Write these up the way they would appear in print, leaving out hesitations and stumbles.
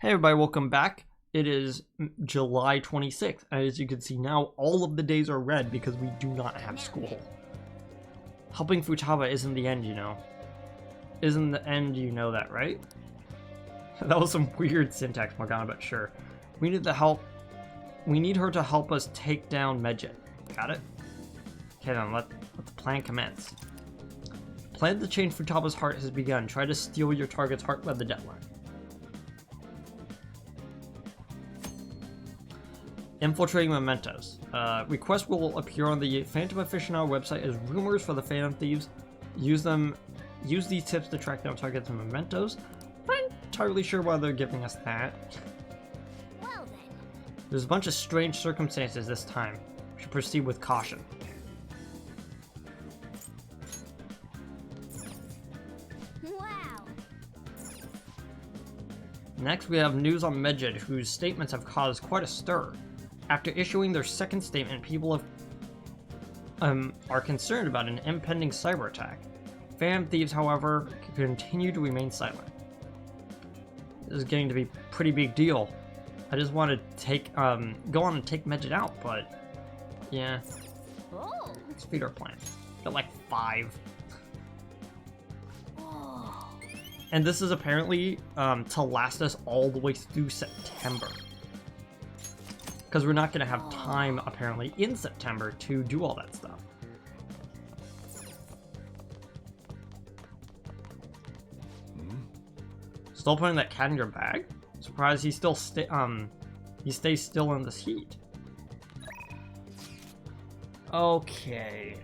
Hey everybody, welcome back. It is July 26th, and as you can see now, all of the days are red because we do not have school. Helping Futaba isn't the end, you know. Isn't the end, you know that, right? That was some weird syntax, Morgana, but sure. We need the help. We need her to help us take down Medjed. Got it? Okay then, let the plan commence. Plan to change Futaba's heart has begun. Try to steal your target's heart by the deadline. Infiltrating mementos. Requests will appear on the Phantom Aficionado website as rumors for the Phantom Thieves. Use these tips to track down targets and mementos. I'm not entirely sure why they're giving us that. Well then. There's a bunch of strange circumstances this time. We should proceed with caution. Wow. Next, we have news on Medjed, whose statements have caused quite a stir. After issuing their second statement, people are concerned about an impending cyber attack. Phantom Thieves, however, continue to remain silent. This is getting to be a pretty big deal. I just want to go on and take Medjed out, but yeah. Oh. Let's feed our plan. Got like 5. Oh. And this is apparently to last us all the way through September. Because we're not going to have time, apparently, in September to do all that stuff. Still putting that cat in your bag? Surprised he still he stays still in this heat. Okay.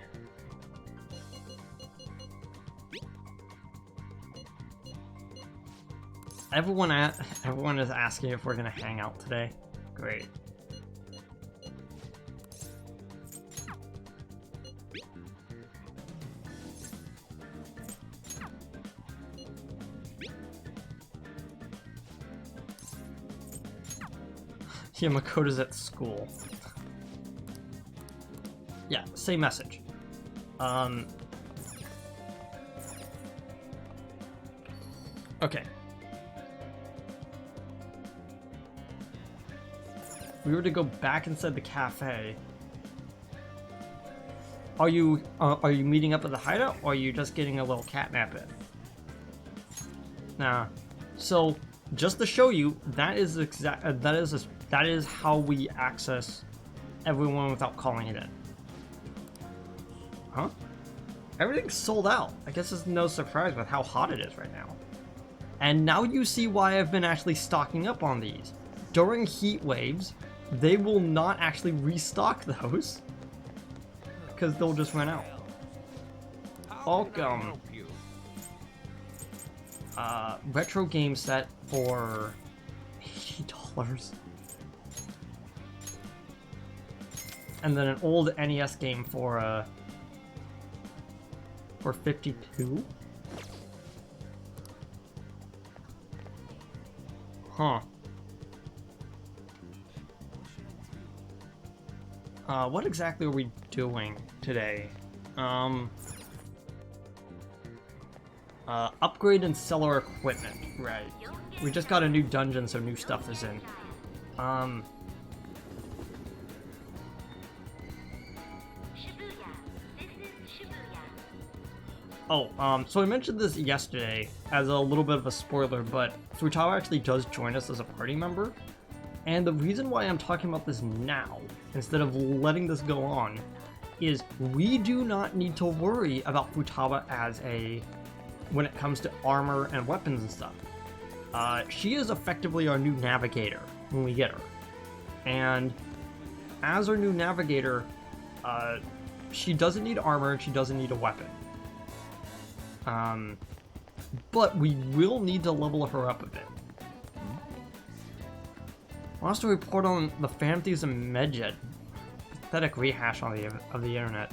Everyone is asking if we're gonna hang out today. Great. Yeah, Makoto's at school. Yeah, same message. Okay. If we were to go back inside the cafe, are you meeting up at the hideout, or are you just getting a little catnap in? Nah. So, just to show you, that is how we access everyone without calling it in. Huh? Everything's sold out. I guess it's no surprise with how hot it is right now. And now you see why I've been actually stocking up on these. During heat waves, they will not actually restock those because they'll just run out. Welcome. Retro game set for $80. And then an old NES game for 52. Huh. What exactly are we doing today? Upgrade and sell our equipment. Right. We just got a new dungeon, so new stuff is in. So I mentioned this yesterday as a little bit of a spoiler, but Futaba actually does join us as a party member. And the reason why I'm talking about this now, instead of letting this go on, is we do not need to worry about Futaba when it comes to armor and weapons and stuff. She is effectively our new navigator when we get her. And as our new navigator, she doesn't need armor and she doesn't need a weapon. But we will need to level her up a bit. Wants to report on the Phantom Thieves and Medjed. Pathetic rehash of the internet.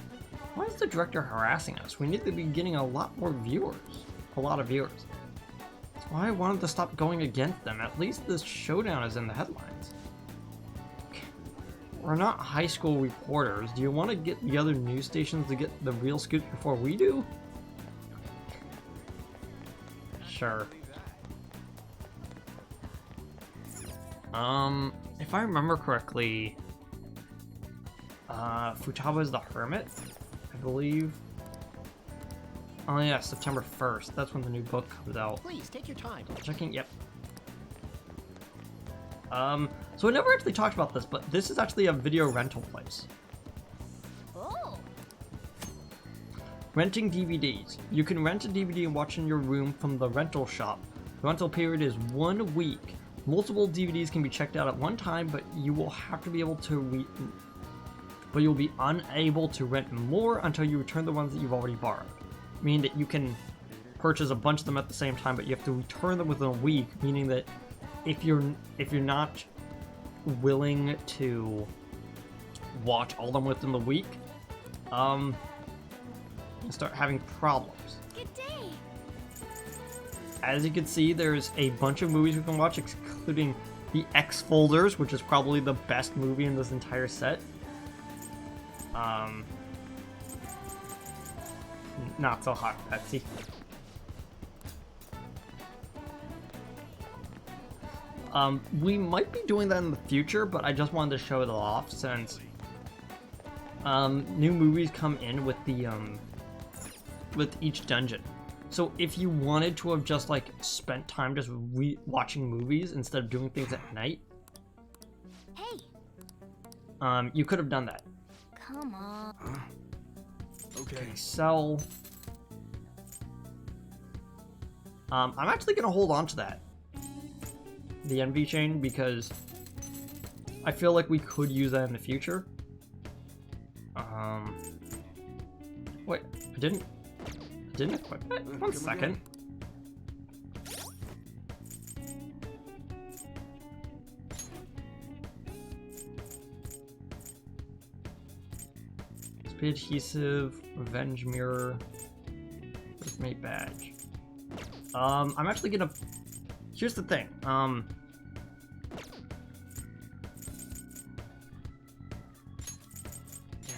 Why is the director harassing us? We need to be getting a lot more viewers. A lot of viewers. That's why I wanted to stop going against them. At least this showdown is in the headlines. We're not high school reporters. Do you want to get the other news stations to get the real scoop before we do? Sure. If I remember correctly, Futaba is the Hermit, I believe. Oh yeah, September 1st. That's when the new book comes out. Please take your time. Checking, yep. So I never actually talked about this, but this is actually a video rental place. Oh. Renting DVDs. You can rent a DVD and watch in your room from the rental shop. The rental period is 1 week. Multiple DVDs can be checked out at one time, but you will have to be able to but you'll be unable to rent more until you return the ones that you've already borrowed. Meaning that you can purchase a bunch of them at the same time, but you have to return them within a week, meaning that if you're not willing to watch all of them within the week, you start having problems. Good day. As you can see, there's a bunch of movies we can watch, including the X Folders, which is probably the best movie in this entire set. Not so hot, Betsy. We might be doing that in the future, but I just wanted to show it off since new movies come in with the with each dungeon. So if you wanted to have just like spent time just watching movies instead of doing things at night, Hey. you could have done that. Come on. Huh? Okay. Sell. I'm actually gonna hold on to that, the envy chain, because I feel like we could use that in the future. Wait, I didn't equip it. One second. Speed adhesive, revenge mirror, mate badge. I'm actually gonna. Here's the thing. Yeah,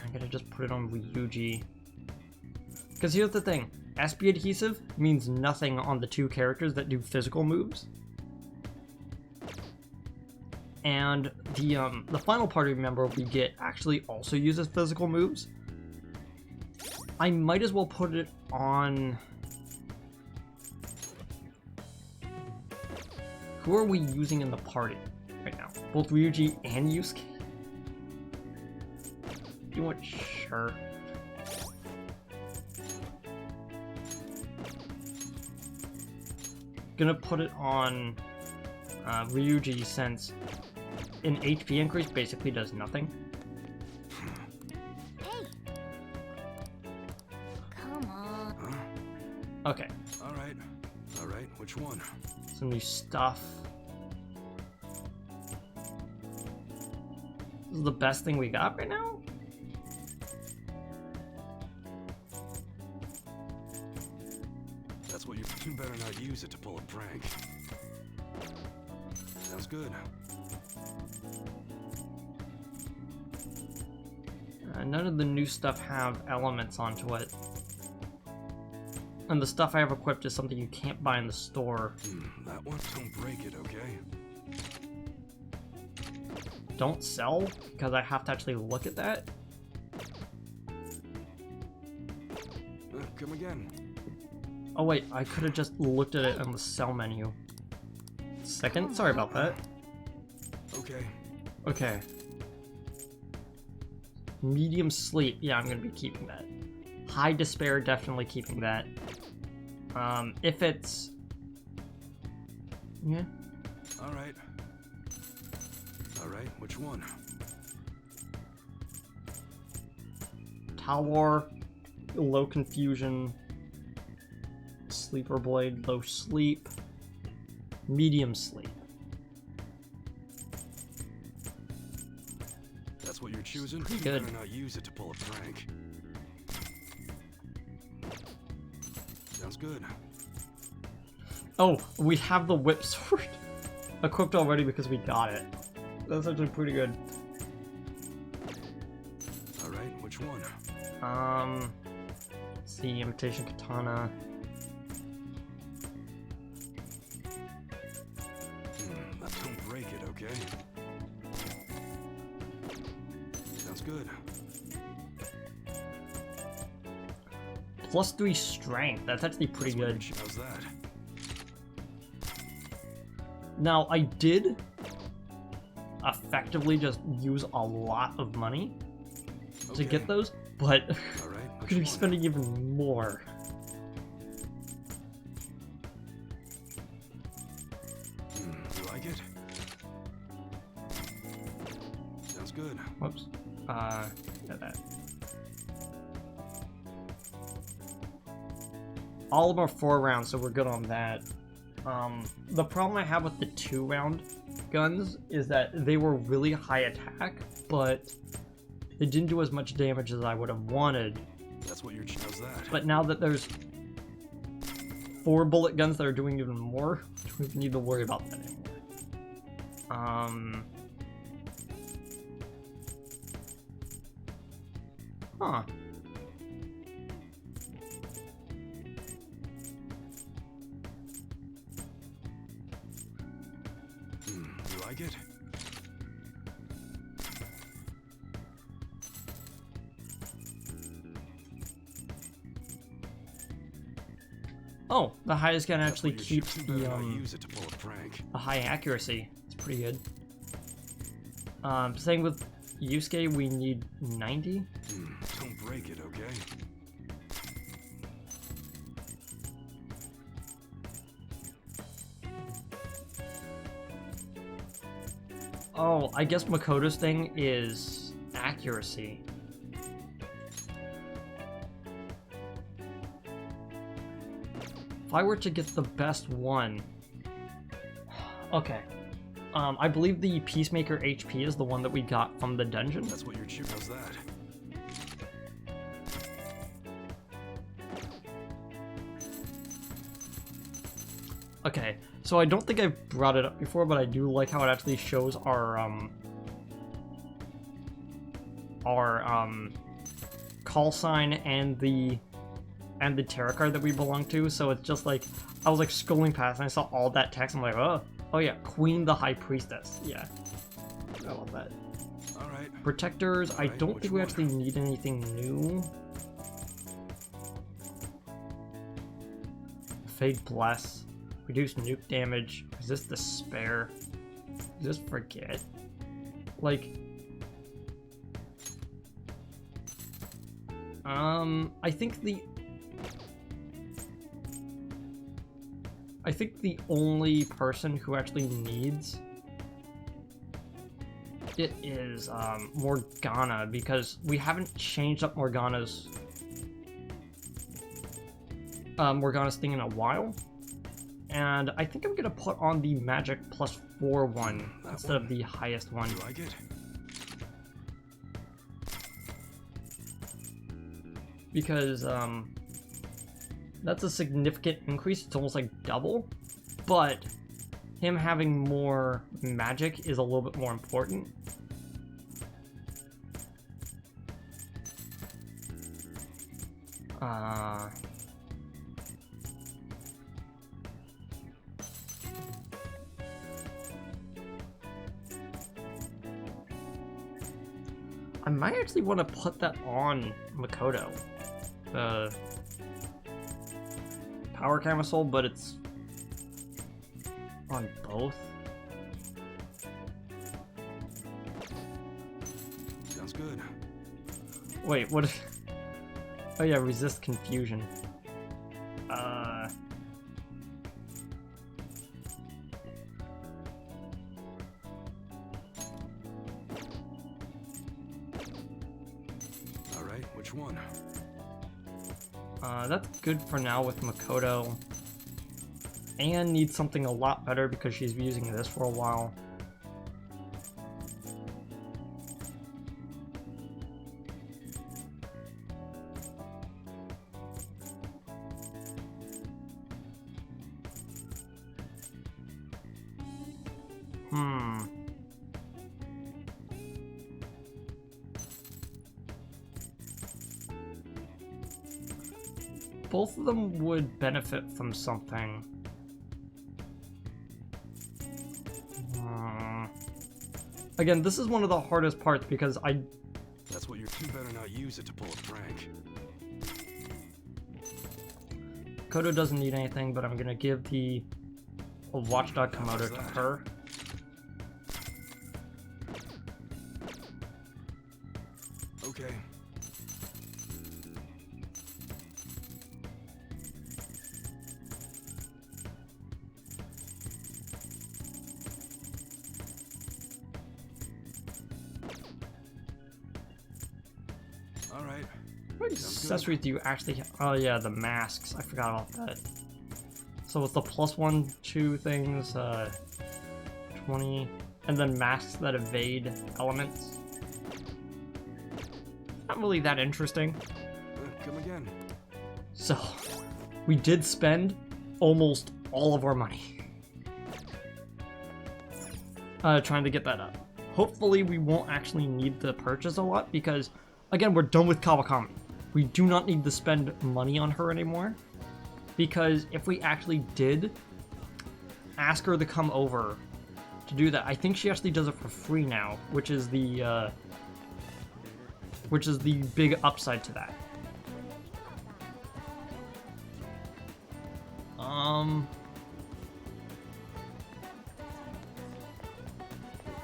I'm gonna just put it on Ryuji. Because here's the thing. SP adhesive means nothing on the 2 characters that do physical moves. And the final party member we get actually also uses physical moves. I might as well put it on. Who are we using in the party right now? Both Ryuji and Yusuke? You want sure? Gonna put it on Ryuji since an HP increase basically does nothing. Hey. Come on. Huh? Okay. All right. Which one? Some new stuff. This is the best thing we got right now? That's what you better not use it to pull a prank. Sounds good. None of the new stuff have elements onto it. And the stuff I have equipped is something you can't buy in the store. That one, don't break it, okay? Don't sell, because I have to actually look at that. Come again. Oh wait, I could have just looked at it on the sell menu. Second? Sorry about that. Okay. Okay. Medium sleep. Yeah, I'm gonna be keeping that. High despair, definitely keeping that. If it's... Yeah. All right, which one? Tower, low confusion, sleeper blade, low sleep, medium sleep. That's what you're choosing? Pretty You good. better not use it to pull a prank. Sounds good. Oh, we have the whip sword equipped already because we got it. That's actually pretty good. All right, which one? Let's see, imitation katana. Don't break it, okay? Sounds good. +3 strength. That's actually pretty That's what good. How's that? Now, I did effectively just use a lot of money to get those, but All right. I could be spending even more. You like it? Sounds good. Whoops. Yeah, that. All of them are 4 rounds, so we're good on that. The problem I have with the 2-round guns is that they were really high attack, but they didn't do as much damage as I would have wanted. That's what how's that? But now that there's 4 bullet guns that are doing even more, I don't even need to worry about that anymore. Huh. You like it? Oh, the highest gun actually That's what keeps you better not the use it to pull a prank. high accuracy. It's pretty good. Same with Yusuke, we need 90. Don't break it, okay? Oh, I guess Makoto's thing is accuracy. If I were to get the best one... Okay. I believe the Peacemaker HP is the one that we got from the dungeon. That's what how's that? Okay, so I don't think I've brought it up before, but I do like how it actually shows our call sign and the tarot card that we belong to. So it's just like I was like scrolling past and I saw all that text. I'm like, oh yeah, Queen the High Priestess. Yeah, I love that. All right. Protectors. I don't which think we one? actually need anything new. Fade Bless. Reduce nuke damage. Resist despair. Just forget. Like, I think the only person who actually needs it is Morgana, because we haven't changed up Morgana's thing in a while. And I think I'm gonna put on the magic +4 one instead of the highest one. You like it? Because that's a significant increase. It's almost like double, but him having more magic is a little bit more important. I might actually want to put that on Makoto. The power camisole, but it's on both. Sounds good. Wait, what? Oh yeah, resist confusion. All right, which one? That's good for now with Makoto. Anne needs something a lot better because she's been using this for a while. Both of them would benefit from something. Again, this is one of the hardest parts because That's what you're. You better not use it to pull a prank. Makoto doesn't need anything, but I'm gonna give the watchdog Komodo to her. Okay. All right. What accessories do you actually have? Oh yeah, the masks. I forgot about that. So with the +1, 2 things, 20, and then masks that evade elements. Not really that interesting. Come again. So, we did spend almost all of our money trying to get that up. Hopefully we won't actually need to purchase a lot because, again, we're done with Kawakami. We do not need to spend money on her anymore because if we actually did ask her to come over to do that, I think she actually does it for free now, which is the big upside to that.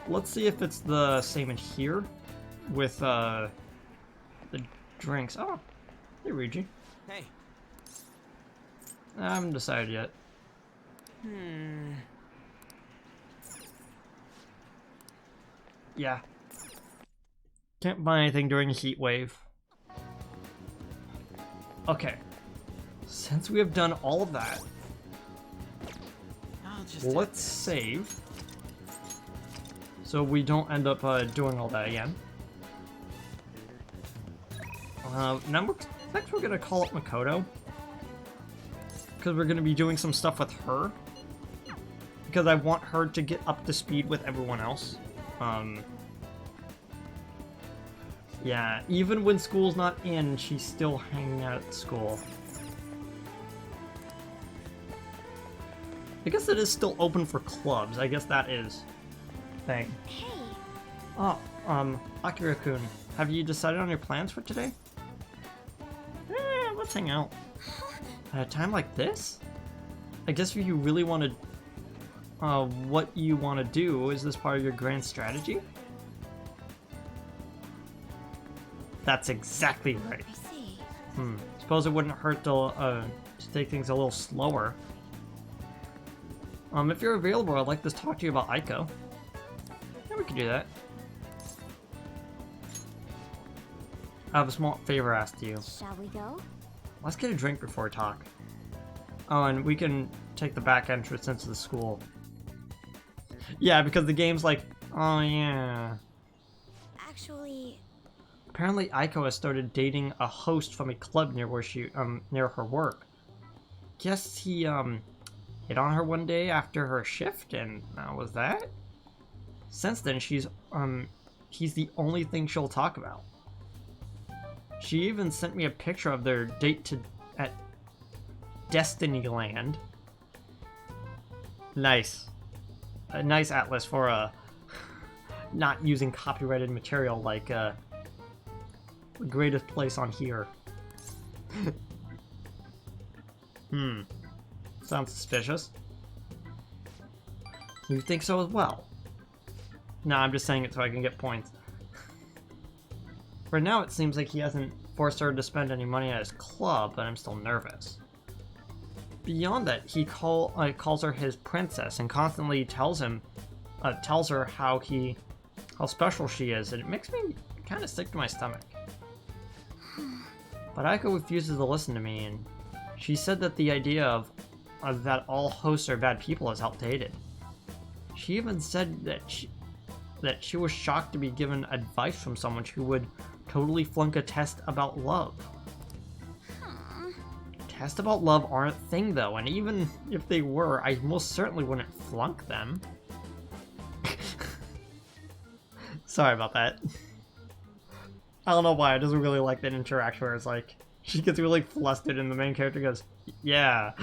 Let's see if it's the same in here with the drinks. Oh, hey Ryuji. Hey. I haven't decided yet. Yeah. Can't buy anything during a heat wave. Okay. Since we have done all of that, I'll just let's save. So we don't end up doing all that again. Next we're gonna call up Makoto. Because we're gonna be doing some stuff with her. Because I want her to get up to speed with everyone else. Yeah, even when school's not in, she's still hanging out at school. I guess it is still open for clubs. I guess that is thing. Hey, Oh, Akira-kun, have you decided on your plans for today? Let's hang out. At a time like this? I guess if you really want to, what you want to do, is this part of your grand strategy? That's exactly right. I see. Suppose it wouldn't hurt to take things a little slower. If you're available, I'd like to talk to you about Aiko. Yeah, we could do that. I have a small favor asked to you. Shall we go? Let's get a drink before we talk. Oh, and we can take the back entrance into the school. Yeah, because the game's like, oh yeah. Actually, Apparently, Aiko has started dating a host from a club near where she, near her work. Guess he, hit on her one day after her shift, and that was that? Since then, he's the only thing she'll talk about. She even sent me a picture of their date at Destinyland. Nice. A nice atlas for, not using copyrighted material like, the greatest place on here. Sounds suspicious. You think so as well? No, I'm just saying it so I can get points. For now, it seems like he hasn't forced her to spend any money at his club, but I'm still nervous. Beyond that, he calls her his princess and constantly tells her how special she is, and it makes me kind of sick to my stomach. But Aiko refuses to listen to me, and she said that the idea of that all hosts are bad people is outdated. She even said that she was shocked to be given advice from someone who would totally flunk a test about love. Tests about love aren't a thing though, and even if they were, I most certainly wouldn't flunk them. Sorry about that. I don't know why, I just really like that interaction where it's like, she gets really flustered and the main character goes, yeah.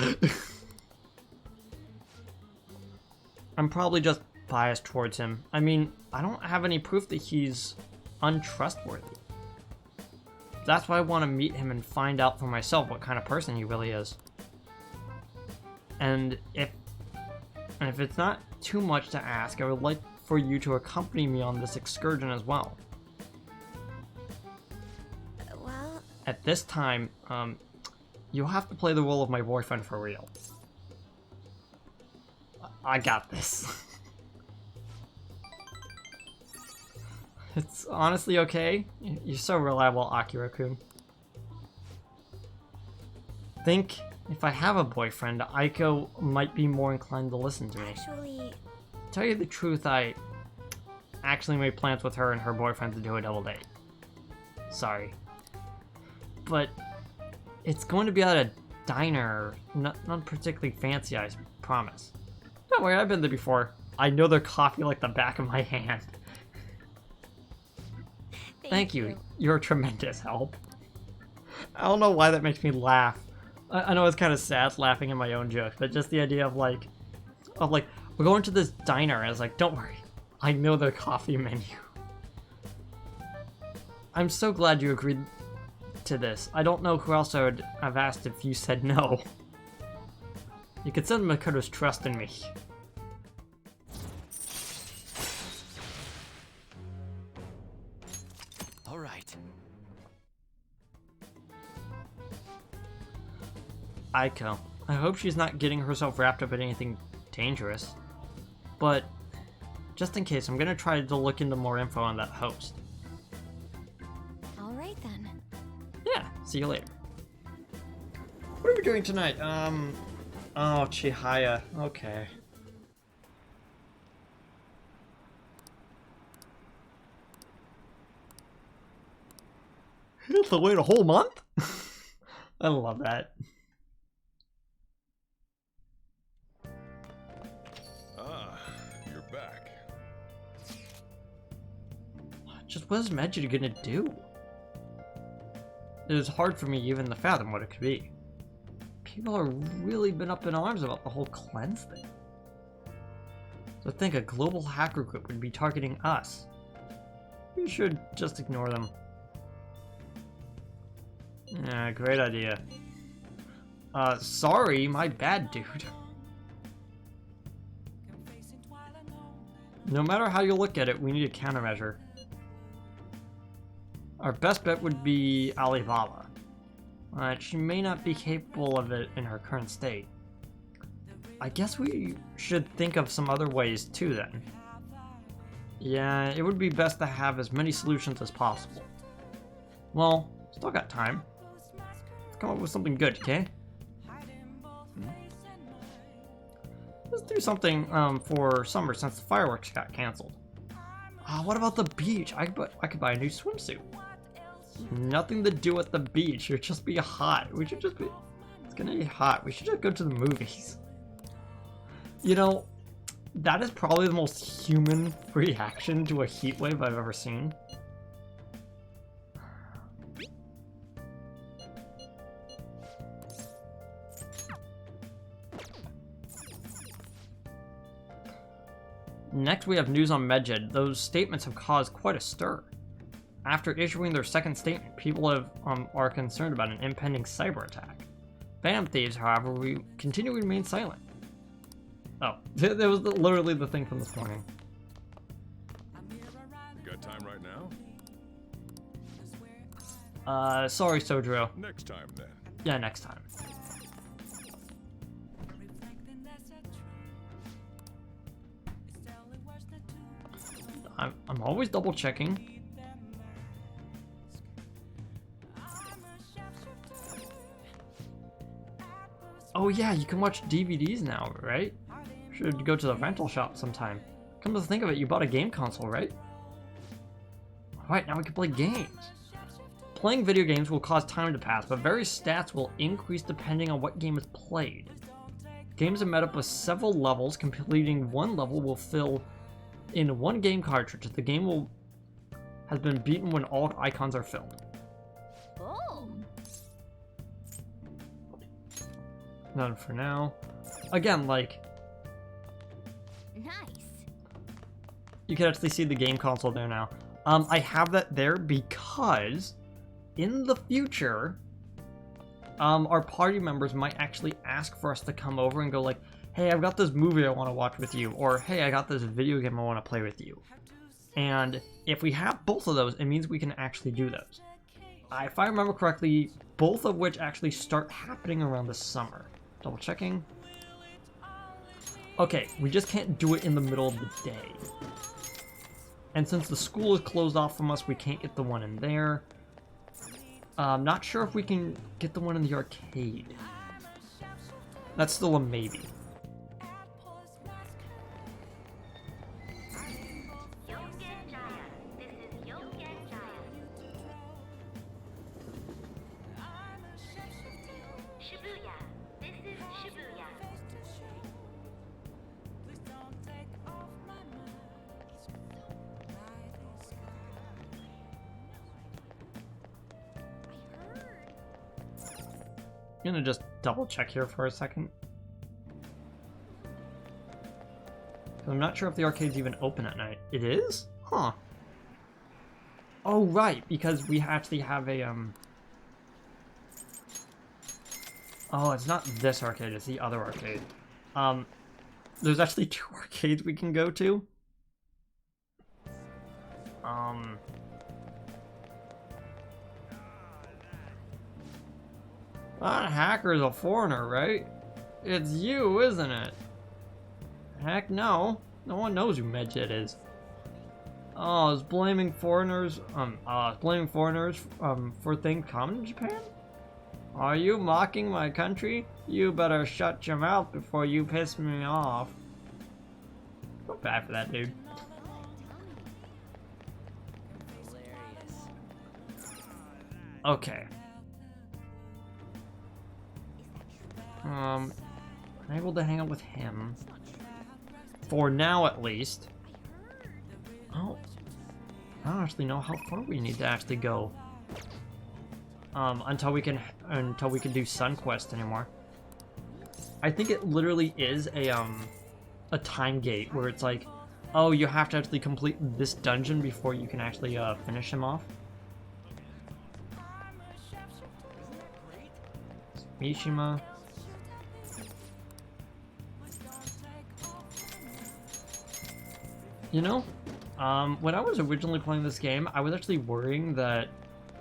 I'm probably just biased towards him. I mean, I don't have any proof that he's untrustworthy. That's why I want to meet him and find out for myself what kind of person he really is. And if it's not too much to ask, I would like for you to accompany me on this excursion as well. Well, At this time, you'll have to play the role of my boyfriend for real. I got this. It's honestly okay. You're so reliable, Akira-kun. Think if I have a boyfriend, Aiko might be more inclined to listen to me. actually, To tell you the truth, I actually made plans with her and her boyfriend to do a double date. Sorry. But it's going to be at a diner, not particularly fancy, I promise. Don't worry, I've been there before. I know their coffee like the back of my hand. Thank you. You're a tremendous help. I don't know why that makes me laugh. I know it's kind of sad laughing at my own jokes, but just the idea of like, we're going to this diner, and it's like, don't worry, I know their coffee menu. I'm so glad you agreed to this. I don't know who else I would have asked if you said no. You could send Makoto's trust in me. All right. Aiko. I hope she's not getting herself wrapped up in anything dangerous. But, just in case, I'm gonna try to look into more info on that host. alright then. Yeah, see you later. What are we doing tonight? Oh, Chihaya. Okay. You have to wait a whole month? I love that. Ah, you're back. Just what is Meiji gonna do? It is hard for me even to fathom what it could be. People have really been up in arms about the whole cleanse thing. So think a global hacker group would be targeting us. We should just ignore them. Yeah, great idea. Sorry, my bad, dude. No matter how you look at it, we need a countermeasure. Our best bet would be Alibaba. She may not be capable of it in her current state. I guess we should think of some other ways too then. Yeah, it would be best to have as many solutions as possible. Well, still got time. Let's come up with something good, okay? Let's do something for summer since the fireworks got canceled. What about the beach? I could buy a new swimsuit. Nothing to do at the beach. It'd just be hot. We should just be... It's gonna be hot. We should just go to the movies. You know, that is probably the most human reaction to a heat wave I've ever seen. Next we have news on Medjed. Those statements have caused quite a stir. After issuing their second statement, people are concerned about an impending cyber attack. Phantom thieves, however, we continue to remain silent. Oh, that was literally the thing from this morning. You got time right now? Sorry, Sojiro. Next time then. Yeah, next time. I'm always double checking. Oh yeah, you can watch DVDs now, right? Should go to the rental shop sometime. Come to think of it, you bought a game console, right? Alright, now we can play games. Playing video games will cause time to pass, but various stats will increase depending on what game is played. Games are made up of several levels. Completing one level will fill in one game cartridge. The game has been beaten when all icons are filled. Oh. None for now. Again, like... Nice. you can actually see the game console there now. I have that there because in the future, our party members might actually ask for us to come over and go like, hey, I've got this movie I want to watch with you, or hey, I got this video game I want to play with you. And if we have both of those, it means we can actually do those. If I remember correctly, both of which actually start happening around the summer. Double checking. Okay, we just can't do it in the middle of the day. And since the school is closed off from us, we can't get the one in there. I'm not sure if we can get the one in the arcade. That's still a maybe. I'm gonna just double check here for a second. I'm not sure if the arcade's even open at night. It is? Huh. Oh, right, because we actually have a, Oh, it's not this arcade, it's the other arcade. There's actually 2 arcades we can go to. That hacker's a foreigner, right? It's you, isn't it? Heck no. No one knows who Medjet is. Oh, is blaming foreigners, for things common in Japan? Are you mocking my country? You better shut your mouth before you piss me off. Feel bad for that dude. Okay. Unable to hang out with him. For now, at least. Oh. I don't actually know how far we need to actually go. Until we can do Sun Quest anymore. I think it literally is a time gate where it's like, oh, you have to actually complete this dungeon before you can actually finish him off. Mishima. You know, when I was originally playing this game, I was actually worrying that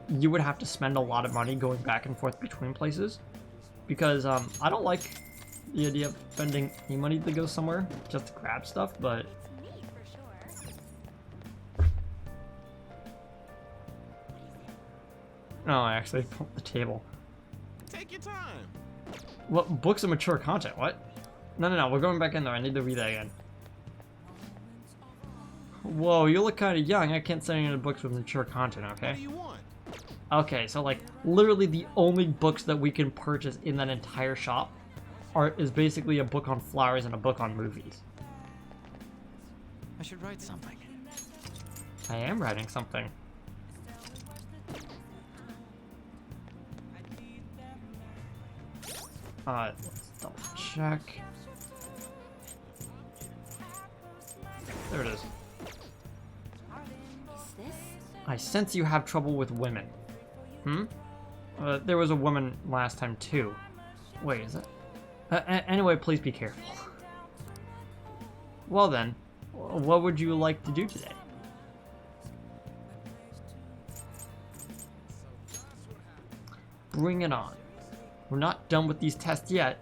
you would have to spend a lot of money going back and forth between places. Because, I don't like the idea of spending any money to go somewhere just to grab stuff, but... No, I actually pulled the table. Take your time. What? Books of mature content? What? No, we're going back in there. I need to read that again. Whoa, you look kind of young. I can't send you into books with mature content, okay? What do you want? Okay, so like, literally the only books that we can purchase in that entire shop is basically a book on flowers and a book on movies. I should write something. I am writing something. Let's double check. There it is. I sense you have trouble with women. There was a woman last time too. Wait, is it? Anyway, please be careful. Well then, what would you like to do today? Bring it on. We're not done with these tests yet.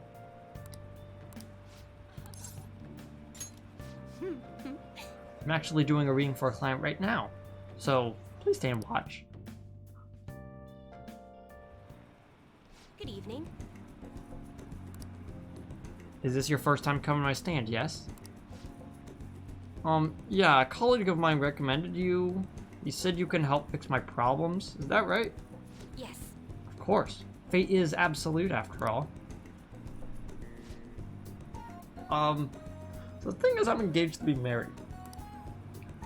I'm actually doing a reading for a client right now, so please stay and watch. Good evening. Is this your first time coming to my stand, yes? Yeah, a colleague of mine recommended you. He said you can help fix my problems. Is that right? Yes. Of course. Fate is absolute, after all. So the thing is, I'm engaged to be married.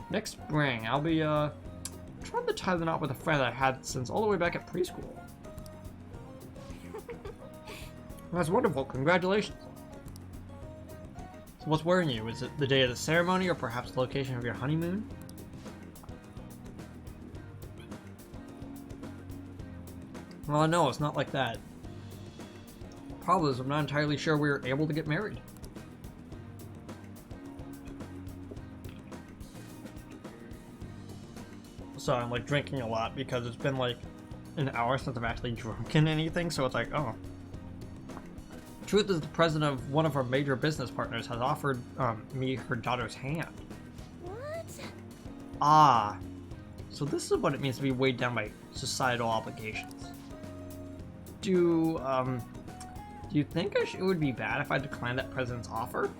Next spring, I'll be, trying to tie the knot with a friend I've had since all the way back at preschool. That's wonderful, congratulations. So what's worrying you? Is it the day of the ceremony or perhaps the location of your honeymoon? Well, no, it's not like that. Problem is, I'm not entirely sure we were able to get married. So I'm like drinking a lot because it's been like an hour since I've actually drunken anything, so it's like, oh. Truth is, the president of one of our major business partners has offered me her daughter's hand. What? Ah, so this is what it means to be weighed down by societal obligations. Do you think it would be bad if I declined that president's offer?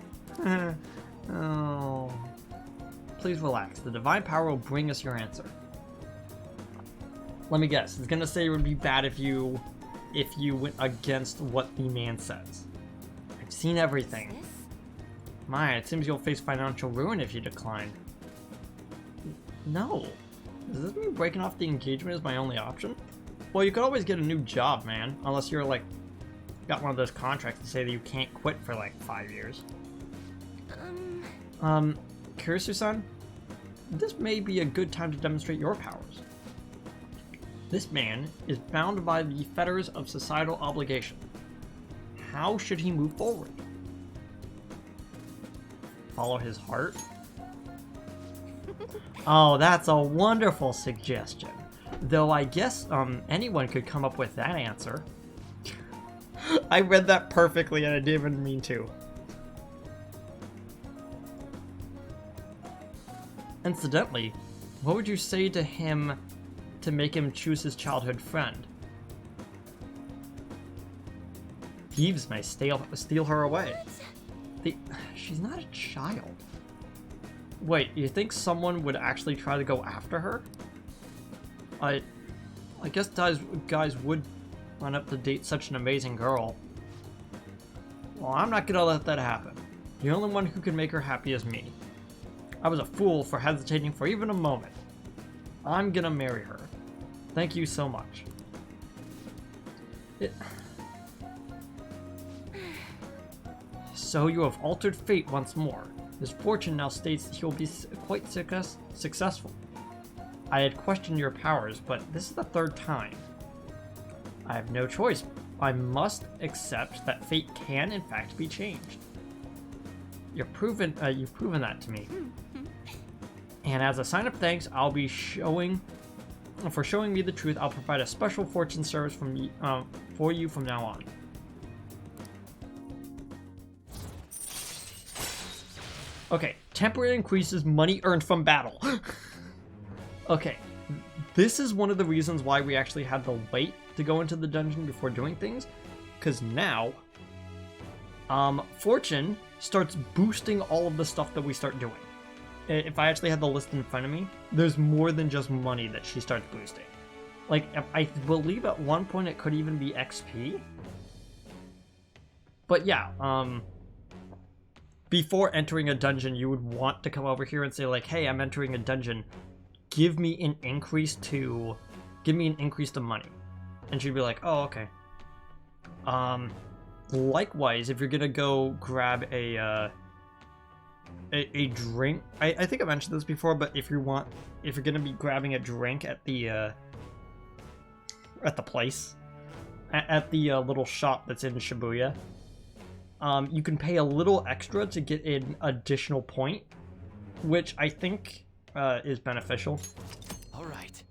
Oh. Please relax. The divine power will bring us your answer. Let me guess. It's gonna say it would be bad if you went against what the man says. I've seen everything. This? My, it seems you'll face financial ruin if you decline. No. Does this mean breaking off the engagement is my only option? Well, you could always get a new job, man. Unless you're like, got one of those contracts to say that you can't quit for like 5 years. Kurisu-san, this may be a good time to demonstrate your powers. This man is bound by the fetters of societal obligation. How should he move forward? Follow his heart? Oh, that's a wonderful suggestion. Though I guess anyone could come up with that answer. I read that perfectly and I didn't even mean to. Incidentally, what would you say to him to make him choose his childhood friend? Thieves may steal her away. She's not a child. Wait, you think someone would actually try to go after her? I guess guys would line up to date such an amazing girl. Well, I'm not gonna let that happen. The only one who can make her happy is me. I was a fool for hesitating for even a moment. I'm gonna marry her. Thank you so much. So you have altered fate once more. His fortune now states that he will be quite successful. I had questioned your powers, but this is the third time. I have no choice. I must accept that fate can, in fact, be changed. You've proven that to me. And as a sign of thanks, I'll be showing me the truth. I'll provide a special fortune service for you from now on. Okay, temporary increases money earned from battle. Okay, this is one of the reasons why we actually had to wait to go into the dungeon before doing things, because now, fortune starts boosting all of the stuff that we start doing. If I actually had the list in front of me, there's more than just money that she starts boosting. Like, I believe at one point it could even be XP. But yeah, before entering a dungeon, you would want to come over here and say like, hey, I'm entering a dungeon. Give me an increase to money. And she'd be like, oh, okay. Likewise, if you're gonna go grab a drink, I think I mentioned this before, but if you're gonna be grabbing a drink at the place, at the little shop that's in Shibuya, you can pay a little extra to get an additional point, which I think is beneficial. All right.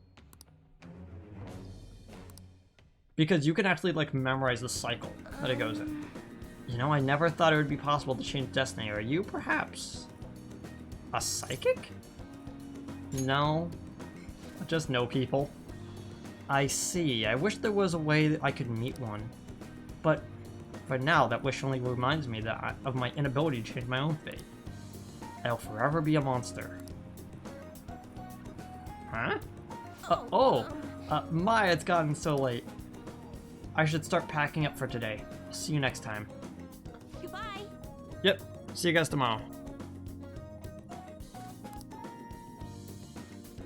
Because you can actually like memorize the cycle that it goes in. You know, I never thought it would be possible to change destiny. Are you perhaps a psychic? No, I just know people. I see. I wish there was a way that I could meet one, but for now, that wish only reminds me of my inability to change my own fate. I'll forever be a monster. Huh? My, it's gotten so late. I should start packing up for today. See you next time. Goodbye. Yep, see you guys tomorrow.